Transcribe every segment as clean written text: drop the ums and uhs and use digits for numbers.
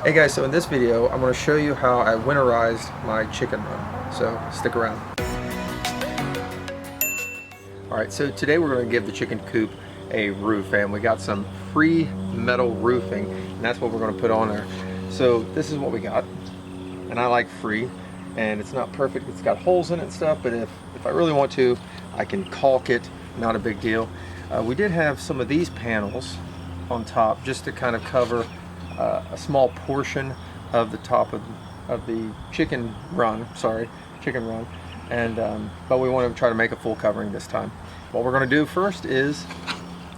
Hey guys, so in this video I'm going to show you how I winterized my chicken run, so stick around. Alright, so today we're going to give the chicken coop a roof, and we got some free metal roofing, and that's what we're going to put on there. So this is what we got, and I like free, and it's not perfect, it's got holes in it and stuff, but if I really want to, I can caulk it, not a big deal. We did have some of these panels on top just to kind of cover a small portion of the top of the chicken run, and but we want to try to make a full covering this time. What we're going to do first is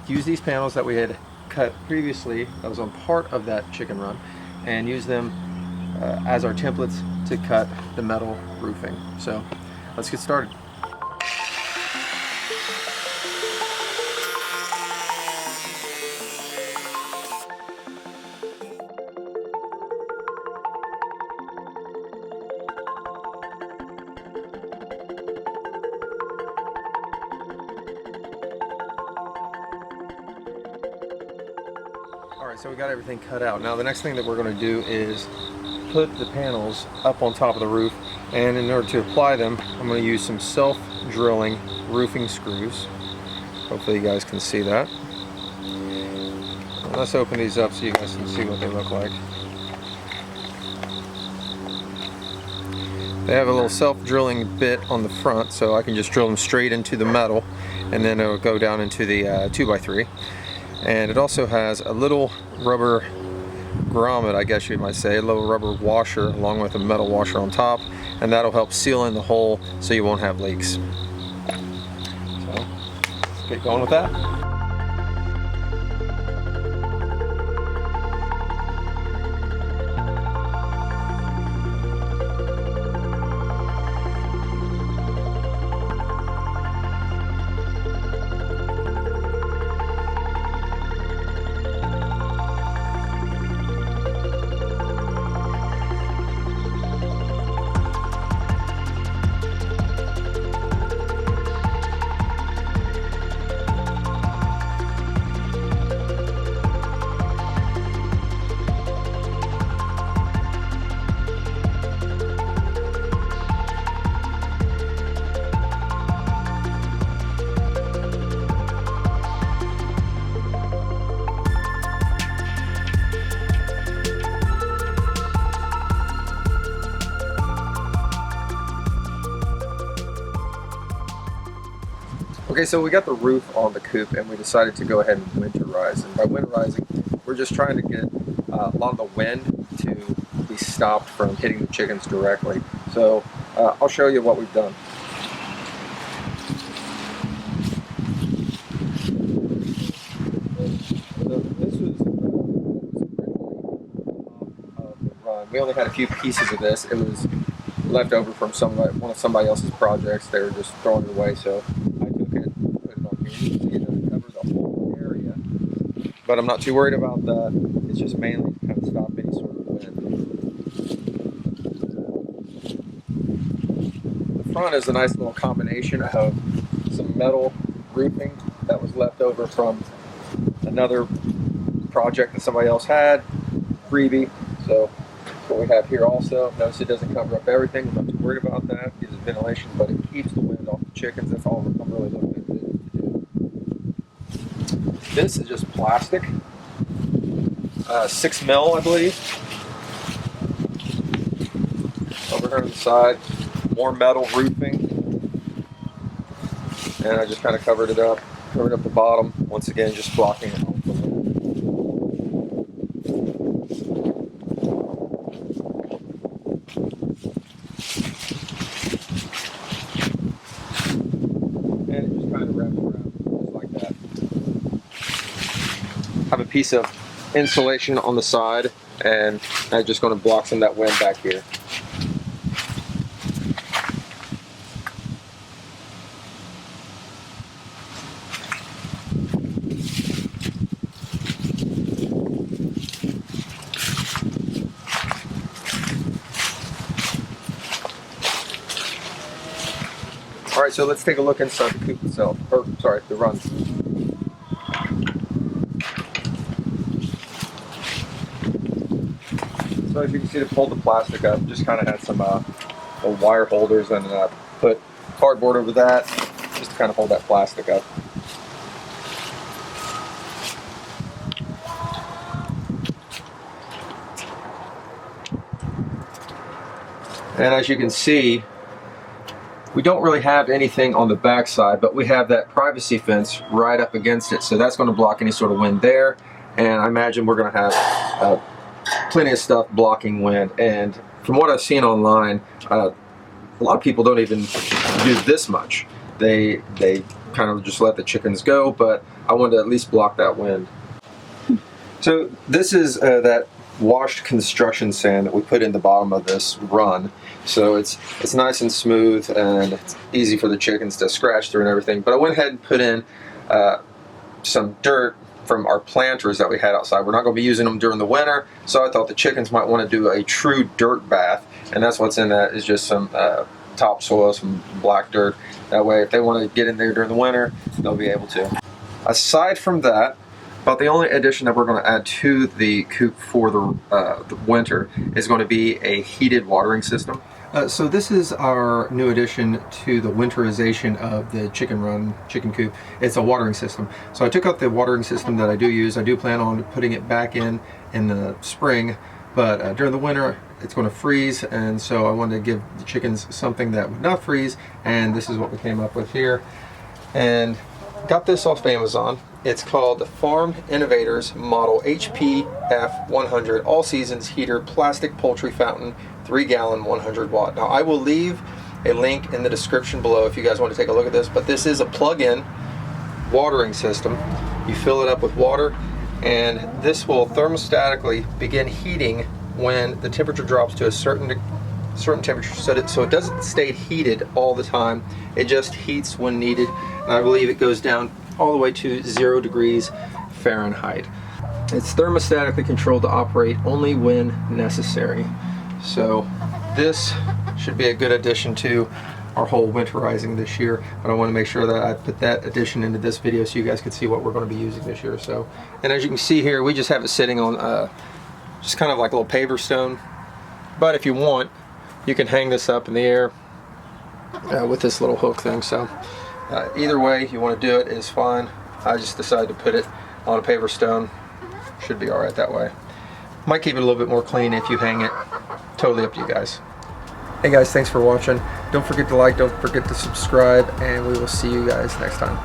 use these panels that we had cut previously, that was on part of that chicken run, and use them as our templates to cut the metal roofing. So let's get started. Alright, so we got everything cut out. Now the next thing that we're going to do is put the panels up on top of the roof, and in order to apply them I'm going to use some self-drilling roofing screws. Hopefully you guys can see that. Let's open these up so you guys can see what they look like. They have a little self-drilling bit on the front, so I can just drill them straight into the metal, and then it'll go down into the 2x3. And it also has a little rubber grommet, I guess you might say, a little rubber washer along with a metal washer on top, and that'll help seal in the hole so you won't have leaks. So let's get going with that. Okay, so we got the roof on the coop, and we decided to go ahead and winterize. And by winterizing, we're just trying to get a lot of the wind to be stopped from hitting the chickens directly. So I'll show you what we've done. So this was of the run. We only had a few pieces of this. It was left over from one of somebody else's projects. They were just throwing it away, so but I'm not too worried about that. It's just mainly to kind of stop any sort of wind. The front is a nice little combination of some metal roofing that was left over from another project that somebody else had, freebie. So what we have here also, notice it doesn't cover up everything. I'm not too worried about that. It gives it ventilation, but it keeps the wind off the chickens. That's all I'm really looking at. This is just plastic, 6 mil, I believe. Over here on the side, more metal roofing, and I just kind of covered it up the bottom. Once again, just blocking it off the wind. And it just kind of wraps around just like that. Have a piece of insulation on the side, and I'm just going to block some of that wind back here. Alright, so let's take a look inside the coop itself, or sorry, the run. So as you can see, to pull the plastic up, just kind of had some wire holders and put cardboard over that just to kind of hold that plastic up. And as you can see, we don't really have anything on the back side, but we have that privacy fence right up against it, so that's going to block any sort of wind there. And I imagine we're going to have plenty of stuff blocking wind. And from what I've seen online, a lot of people don't even do this much. They kind of just let the chickens go, but I wanted to at least block that wind. So this is that washed construction sand that we put in the bottom of this run. So it's nice and smooth, and it's easy for the chickens to scratch through and everything. But I went ahead and put in some dirt from our planters that we had outside. We're not going to be using them during the winter, so I thought the chickens might want to do a true dirt bath, and that's what's in that, is just some topsoil, some black dirt. That way if they want to get in there during the winter, they'll be able to. Aside from that, about the only addition that we're going to add to the coop for the winter is going to be a heated watering system. So this is our new addition to the winterization of the chicken coop. It's a watering system. So I took out the watering system that I do use. I do plan on putting it back in the spring, but during the winter it's going to freeze, and so I wanted to give the chickens something that would not freeze, and this is what we came up with here. And got this off Amazon. It's called the Farm Innovators Model HPF 100 All Seasons Heater Plastic Poultry Fountain 3-gallon 100 watt. Now I will leave a link in the description below if you guys want to take a look at this, but this is a plug-in watering system. You fill it up with water, and this will thermostatically begin heating when the temperature drops to a certain temperature, so it doesn't stay heated all the time. It just heats when needed, and I believe it goes down all the way to 0 degrees Fahrenheit. It's thermostatically controlled to operate only when necessary. So this should be a good addition to our whole winterizing this year, but I want to make sure that I put that addition into this video so you guys can see what we're going to be using this year. So, and as you can see here, we just have it sitting on just kind of like a little paver stone, but if you want, you can hang this up in the air with this little hook thing. So either way you want to do it is fine. I just decided to put it on a paver stone. Should be alright that way. Might keep it a little bit more clean if you hang it. Totally up to you guys. Hey guys, thanks for watching. Don't forget to like, don't forget to subscribe, and we will see you guys next time.